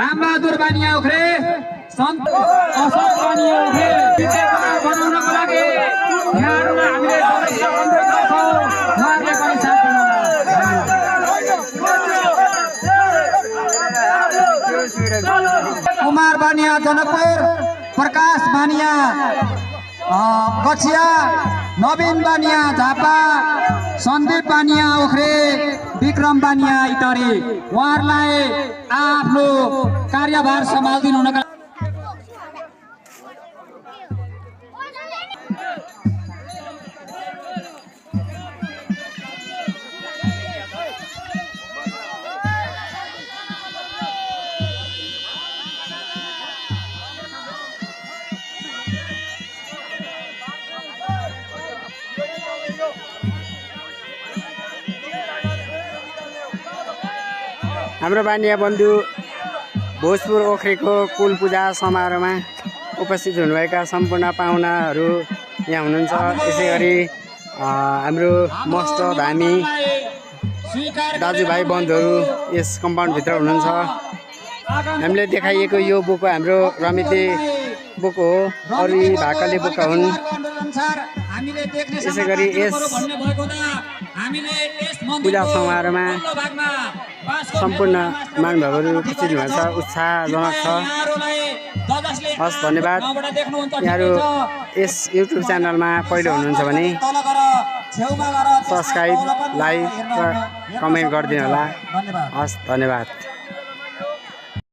रामबहादुर बानिया उख्रे सन्त अशोक बानिया उख्रे बनाउनको लागि यहाँहरूलाई हामीले सदस्य अनुरोध गर्छौँ उहाँहरूले पनि साथ दिनुहुन्छ। कुमार बानिया जनकपुर, प्रकाश बानिया गछिया, नवीन बानिया झापा, सन्दीप बानिया ओख्रे, विक्रम बानिया इटरी उहाँहरूलाई आफ्नो कार्यभार सम्हाल्दिनु हुनका हाम्रो बानिया बन्धु भोजपुर ओखरेको कुल पूजा समारोहमा उपस्थित हुनुभएका सम्पूर्ण पाहुनाहरू यहाँ हुनुहुन्छ। यसै गरी हाम्रो मस्त धामी दाजुभाइ बन्धुहरू यस कम्पाउन्डभित्र हुनुहुन्छ। हामीले देखाइएको यो बोको हाम्रो रमिते बोको हो, अरू भाकाले बोका हुन्। यसै गरी यस पूजा समारोहमा सम्पूर्ण महानुभावहरू उपस्थित हुनुहुन्छ। उत्साहजनक छ। हस्, धन्यवाद। यहाँहरू यस युट्युब च्यानलमा पहिलो हुनुहुन्छ भने सब्सक्राइब, लाइक र कमेन्ट गरिदिनु होला। हस्, धन्यवाद।